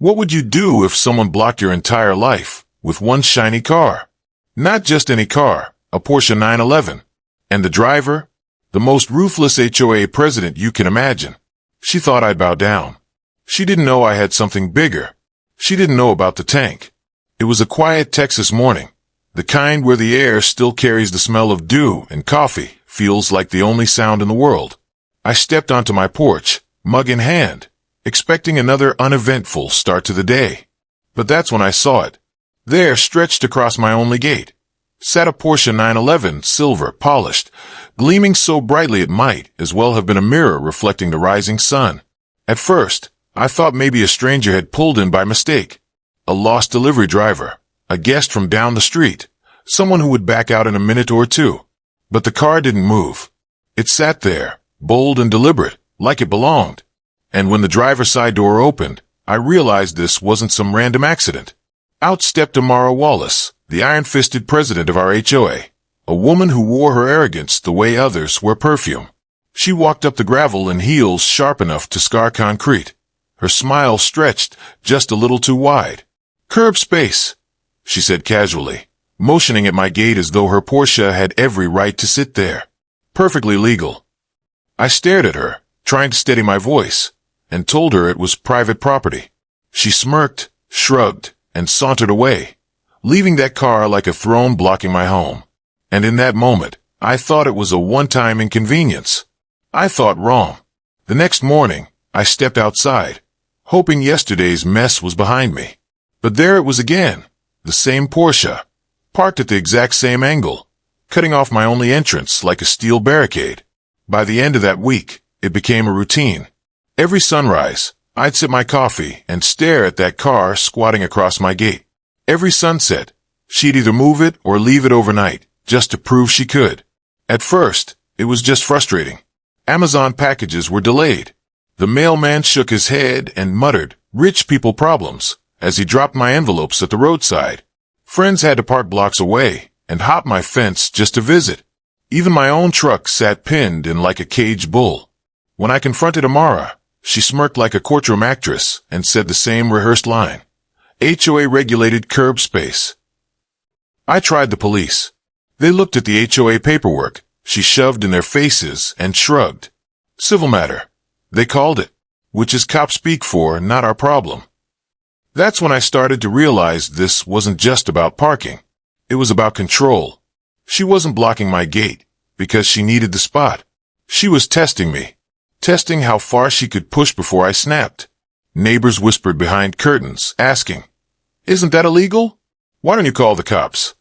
What would you do if someone blocked your entire life with one shiny car? Not just any car, a Porsche 911. And the driver? The most ruthless HOA president you can imagine. She thought I'd bow down. She didn't know I had something bigger. She didn't know about the tank. It was a quiet Texas morning, the kind where the air still carries the smell of dew and coffee feels like the only sound in the world. I stepped onto my porch, mug in hand, expecting another uneventful start to the day. But that's when I saw it. There, stretched across my only gate, sat a Porsche 911, silver, polished, gleaming so brightly it might as well have been a mirror reflecting the rising sun. At first, I thought maybe a stranger had pulled in by mistake. A lost delivery driver, a guest from down the street, someone who would back out in a minute or two. But the car didn't move. It sat there, bold and deliberate, like it belonged. And when the driver's side door opened, I realized this wasn't some random accident. Out stepped Amara Wallace, the iron-fisted president of our HOA, a woman who wore her arrogance the way others wear perfume. She walked up the gravel in heels sharp enough to scar concrete. Her smile stretched just a little too wide. "Curb space," she said casually, motioning at my gate as though her Porsche had every right to sit there. Perfectly legal. I stared at her, trying to steady my voice, and told her it was private property. She smirked, shrugged, and sauntered away, leaving that car like a throne blocking my home. And in that moment, I thought it was a one-time inconvenience. I thought wrong. The next morning, I stepped outside, hoping yesterday's mess was behind me. But there it was again, the same Porsche, parked at the exact same angle, cutting off my only entrance like a steel barricade. By the end of that week, it became a routine. Every sunrise, I'd sip my coffee and stare at that car squatting across my gate. Every sunset, she'd either move it or leave it overnight, just to prove she could. At first, it was just frustrating. Amazon packages were delayed. The mailman shook his head and muttered, "Rich people problems," as he dropped my envelopes at the roadside. Friends had to park blocks away and hop my fence just to visit. Even my own truck sat pinned in like a caged bull. When I confronted Amara, she smirked like a courtroom actress and said the same rehearsed line. HOA regulated curb space. I tried the police. They looked at the HOA paperwork she shoved in their faces and shrugged. Civil matter, they called it, which is cop speak for not our problem. That's when I started to realize this wasn't just about parking. It was about control. She wasn't blocking my gate because she needed the spot. She was testing me. Testing how far she could push before I snapped. Neighbors whispered behind curtains, asking, "Isn't that illegal? Why don't you call the cops?"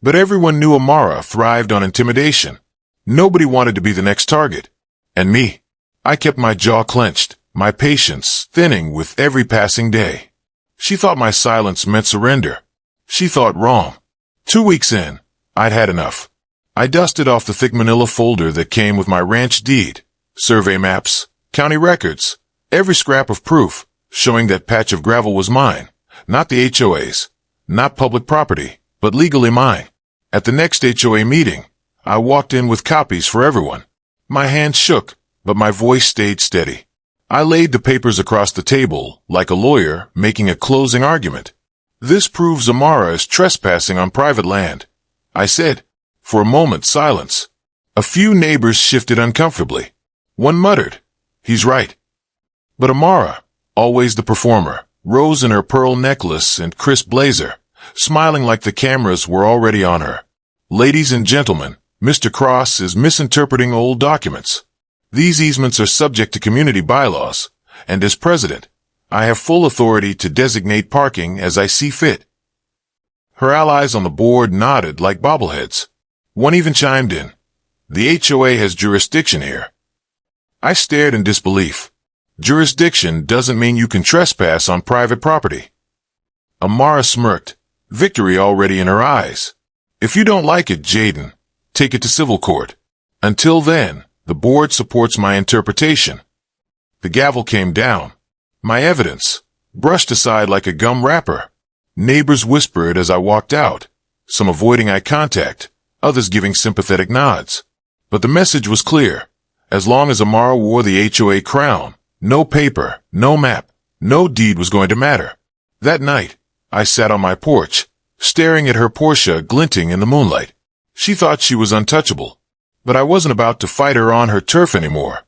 But everyone knew Amara thrived on intimidation. Nobody wanted to be the next target. And me, I kept my jaw clenched, my patience thinning with every passing day. She thought my silence meant surrender. She thought wrong. 2 weeks in, I'd had enough. I dusted off the thick manila folder that came with my ranch deed, survey maps, county records, every scrap of proof showing that patch of gravel was mine, not the HOA's, not public property, but legally mine. At the next HOA meeting, I walked in with copies for everyone. My hands shook, but my voice stayed steady. I laid the papers across the table like a lawyer making a closing argument. "This proves Amara is trespassing on private land," I said. For a moment, silence. A few neighbors shifted uncomfortably. One muttered, "He's right." But Amara, always the performer, rose in her pearl necklace and crisp blazer, smiling like the cameras were already on her. "Ladies and gentlemen, Mr. Cross is misinterpreting old documents. These easements are subject to community bylaws, and as president, I have full authority to designate parking as I see fit." Her allies on the board nodded like bobbleheads. One even chimed in, "The HOA has jurisdiction here." I stared in disbelief. Jurisdiction doesn't mean you can trespass on private property. Amara smirked, victory already in her eyes. "If you don't like it, Jaden, take it to civil court. Until then, the board supports my interpretation." The gavel came down. My evidence, brushed aside like a gum wrapper. Neighbors whispered as I walked out, some avoiding eye contact, others giving sympathetic nods. But the message was clear. As long as Amara wore the HOA crown, no paper, no map, No deed was going to matter. That night, I sat on my porch, staring at her Porsche glinting in the moonlight. She thought she was untouchable, but I wasn't about to fight her on her turf anymore.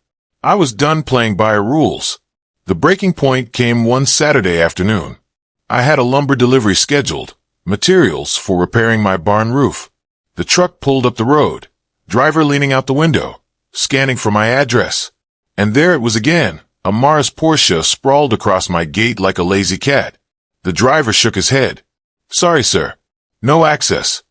I was done playing by her rules. The breaking point came one Saturday afternoon. I had a lumber delivery scheduled, materials for repairing my barn roof. The truck pulled up the road, driver leaning out the window, scanning for my address. And there it was again, a Mars Porsche sprawled across my gate like a lazy cat. The driver shook his head. Sorry, sir. No access.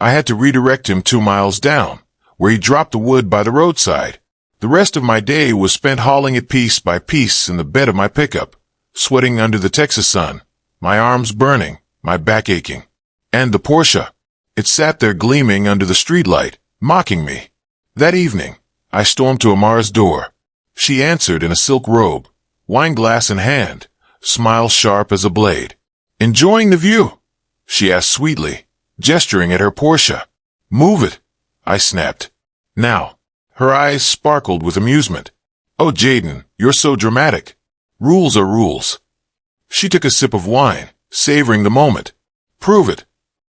I had to redirect him 2 miles down, where he dropped the wood by the roadside. The rest of my day was spent hauling it piece by piece in the bed of my pickup, sweating under the Texas sun, my arms burning, my back aching. And the Porsche. It sat there gleaming under the streetlight, mocking me. That evening, I stormed to Amara's door. She answered in a silk robe, wine glass in hand, smile sharp as a blade. Enjoying the view? She asked sweetly, gesturing at her Porsche. Move it, I snapped. Now. Her eyes sparkled with amusement. Oh, Jaden, you're so dramatic. Rules are rules. She took a sip of wine, savoring the moment. Prove it.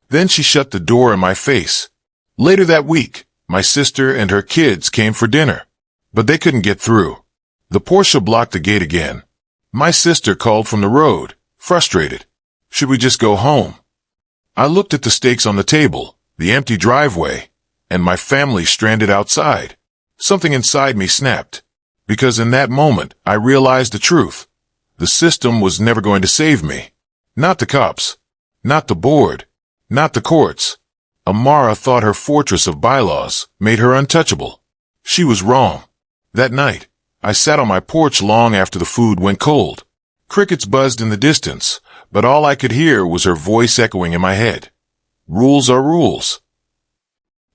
Then she shut the door in my face. Later that week, my sister and her kids came for dinner, but they couldn't get through. The Porsche blocked the gate again. My sister called from the road, frustrated. Should we just go home? I looked at the stakes on the table, the empty driveway, and my family stranded outside. Something inside me snapped, because in that moment I realized the truth. The system was never going to save me. Not the cops. Not the board. Not the courts. Amara thought her fortress of bylaws made her untouchable. She was wrong. That night, I sat on my porch long after the food went cold. Crickets buzzed in the distance, but all I could hear was her voice echoing in my head. Rules are rules.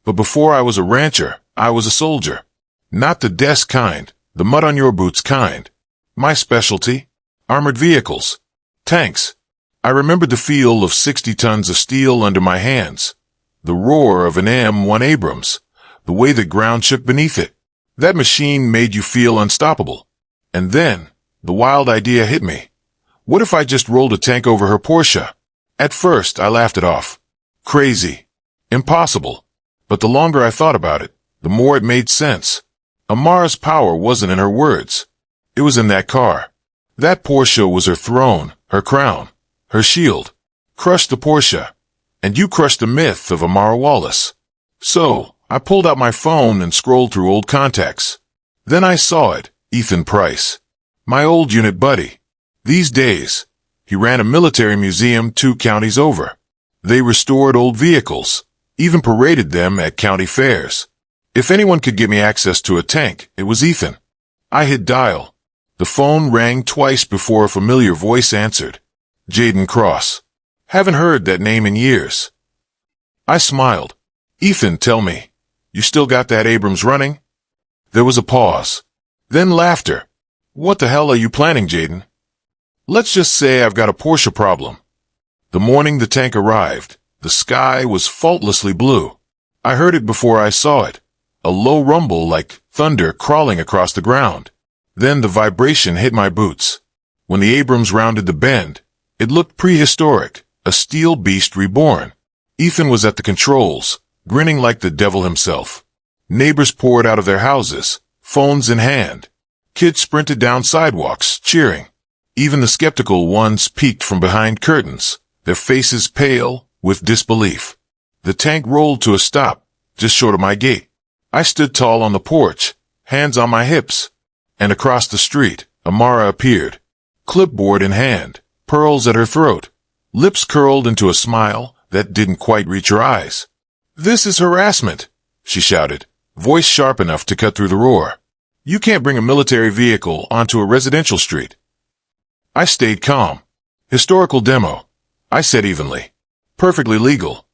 But before I was a rancher, I was a soldier. Not the desk kind, the mud-on-your-boots kind. My specialty? Armored vehicles. Tanks. I remembered the feel of 60 tons of steel under my hands, the roar of an M1 Abrams, the way the ground shook beneath it. That machine made you feel unstoppable. And then, the wild idea hit me. What if I just rolled a tank over her Porsche? At first, I laughed it off. Crazy. Impossible. But the longer I thought about it, the more it made sense. Amara's power wasn't in her words. It was in that car. That Porsche was her throne, her crown, her shield. Crush the Porsche, and you crushed the myth of Amara Wallace. So, I pulled out my phone and scrolled through old contacts. Then I saw it, Ethan Price. My old unit buddy. These days, he ran a military museum 2 counties over. They restored old vehicles, even paraded them at county fairs. If anyone could give me access to a tank, it was Ethan. I hit dial. The phone rang twice before a familiar voice answered. Jaden Cross. Haven't heard that name in years. I smiled. Ethan, tell me, you still got that Abrams running? There was a pause. Then laughter. What the hell are you planning, Jaden? Let's just say I've got a Porsche problem. The morning the tank arrived, the sky was faultlessly blue. I heard it before I saw it. A low rumble like thunder crawling across the ground. Then the vibration hit my boots. When the Abrams rounded the bend, it looked prehistoric, a steel beast reborn. Ethan was at the controls, grinning like the devil himself. Neighbors poured out of their houses, phones in hand. Kids sprinted down sidewalks, cheering. Even the skeptical ones peeked from behind curtains, their faces pale with disbelief. The tank rolled to a stop, just short of my gate. I stood tall on the porch, hands on my hips. And across the street, Amara appeared, clipboard in hand, pearls at her throat, lips curled into a smile that didn't quite reach her eyes. This is harassment, she shouted, voice sharp enough to cut through the roar. You can't bring a military vehicle onto a residential street. I stayed calm. Historical demo, I said evenly. Perfectly legal.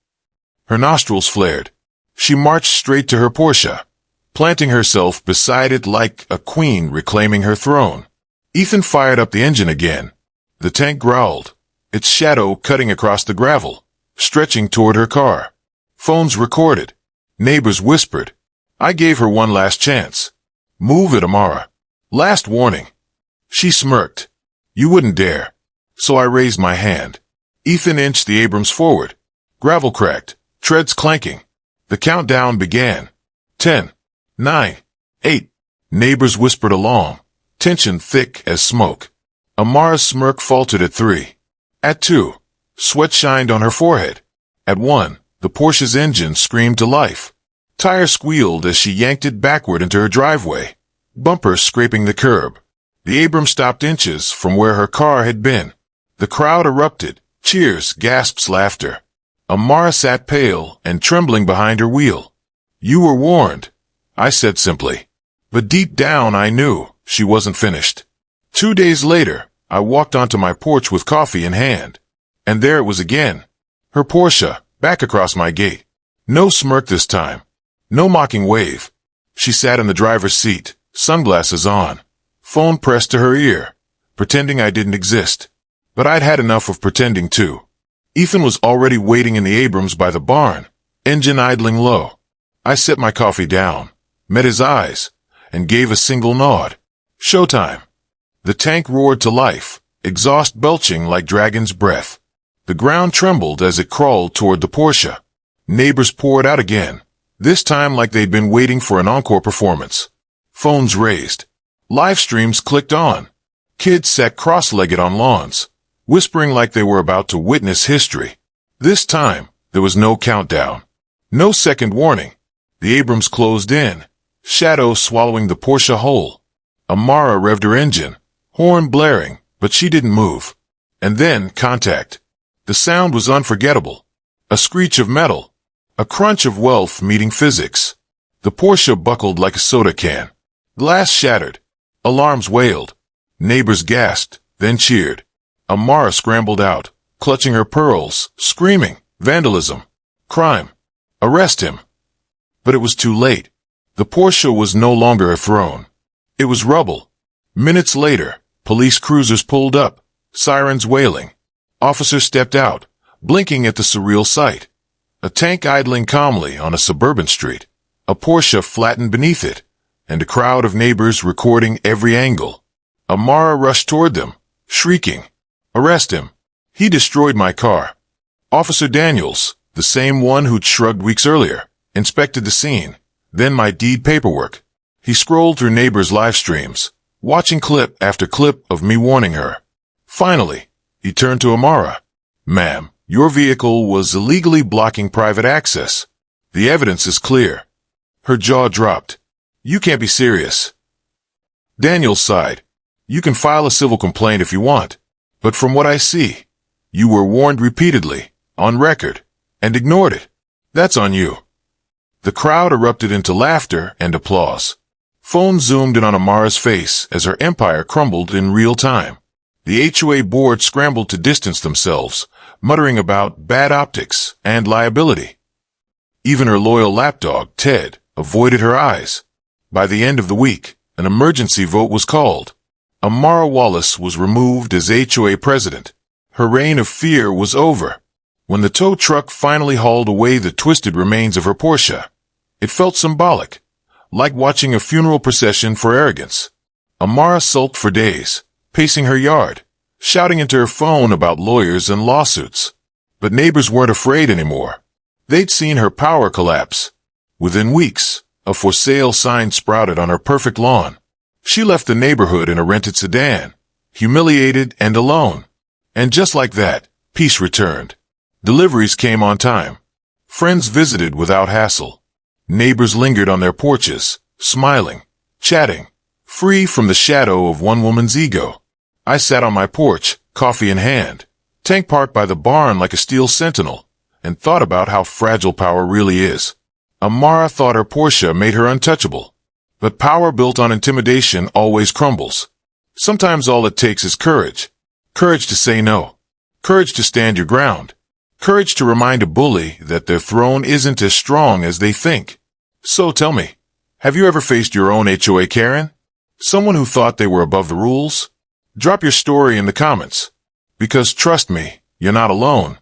Her nostrils flared. She marched straight to her Porsche, planting herself beside it like a queen reclaiming her throne. Ethan fired up the engine again. The tank growled, its shadow cutting across the gravel, stretching toward her car. Phones recorded. Neighbors whispered. I gave her one last chance. Move it, Amara. Last warning. She smirked. You wouldn't dare. So I raised my hand. Ethan inched the Abrams forward. Gravel cracked, treads clanking. The countdown began. 10, 9, 8. Neighbors whispered along, tension thick as smoke. Amara's smirk faltered at 3. At 2, sweat shined on her forehead. At 1, the Porsche's engine screamed to life. Tire squealed as she yanked it backward into her driveway, bumper scraping the curb. The Abrams stopped inches from where her car had been. The crowd erupted, cheers, gasps, laughter. Amara sat pale and trembling behind her wheel. You were warned, I said simply. But deep down I knew she wasn't finished. 2 days later, I walked onto my porch with coffee in hand. And there it was again. Her Porsche, back across my gate. No smirk this time. No mocking wave. She sat in the driver's seat, sunglasses on, phone pressed to her ear, pretending I didn't exist. But I'd had enough of pretending too. Ethan was already waiting in the Abrams by the barn, engine idling low. I set my coffee down, met his eyes, and gave a single nod. Showtime. The tank roared to life, exhaust belching like dragon's breath. The ground trembled as it crawled toward the Porsche. Neighbors poured out again, this time like they'd been waiting for an encore performance. Phones raised. Live streams clicked on. Kids sat cross-legged on lawns, whispering like they were about to witness history. This time, there was no countdown. No second warning. The Abrams closed in, shadow swallowing the Porsche whole. Amara revved her engine, horn blaring, but she didn't move. And then, contact. The sound was unforgettable. A screech of metal. A crunch of wealth meeting physics. The Porsche buckled like a soda can. Glass shattered. Alarms wailed. Neighbors gasped, then cheered. Amara scrambled out, clutching her pearls, screaming, vandalism, crime, arrest him. But it was too late. The Porsche was no longer a throne. It was rubble. Minutes later, police cruisers pulled up, sirens wailing. Officers stepped out, blinking at the surreal sight. A tank idling calmly on a suburban street, a Porsche flattened beneath it, and a crowd of neighbors recording every angle. Amara rushed toward them, shrieking, "Arrest him! He destroyed my car." Officer Daniels, the same one who'd shrugged weeks earlier, inspected the scene, then my deed paperwork. He scrolled through neighbors' live streams, watching clip after clip of me warning her. Finally, he turned to Amara. "Ma'am, your vehicle was illegally blocking private access. The evidence is clear." Her jaw dropped. "You can't be serious." Daniels sighed. "You can file a civil complaint if you want, but from what I see, you were warned repeatedly, on record, and ignored it. That's on you." The crowd erupted into laughter and applause. Phones zoomed in on Amara's face as her empire crumbled in real time. The HOA board scrambled to distance themselves, muttering about bad optics and liability. Even her loyal lapdog, Ted, avoided her eyes. By the end of the week, an emergency vote was called. Amara Wallace was removed as HOA president. Her reign of fear was over. When the tow truck finally hauled away the twisted remains of her Porsche, it felt symbolic, like watching a funeral procession for arrogance. Amara sulked for days, pacing her yard, shouting into her phone about lawyers and lawsuits. But neighbors weren't afraid anymore. They'd seen her power collapse. Within weeks, a for sale sign sprouted on her perfect lawn. She left the neighborhood in a rented sedan, humiliated and alone. And just like that, peace returned. Deliveries came on time. Friends visited without hassle. Neighbors lingered on their porches, smiling, chatting, free from the shadow of one woman's ego. I sat on my porch, coffee in hand, tank parked by the barn like a steel sentinel, and thought about how fragile power really is. Amara thought her Porsche made her untouchable. But power built on intimidation always crumbles. Sometimes all it takes is courage. Courage to say no. Courage to stand your ground. Courage to remind a bully that their throne isn't as strong as they think. So tell me, have you ever faced your own HOA Karen? Someone who thought they were above the rules? Drop your story in the comments. Because trust me, you're not alone.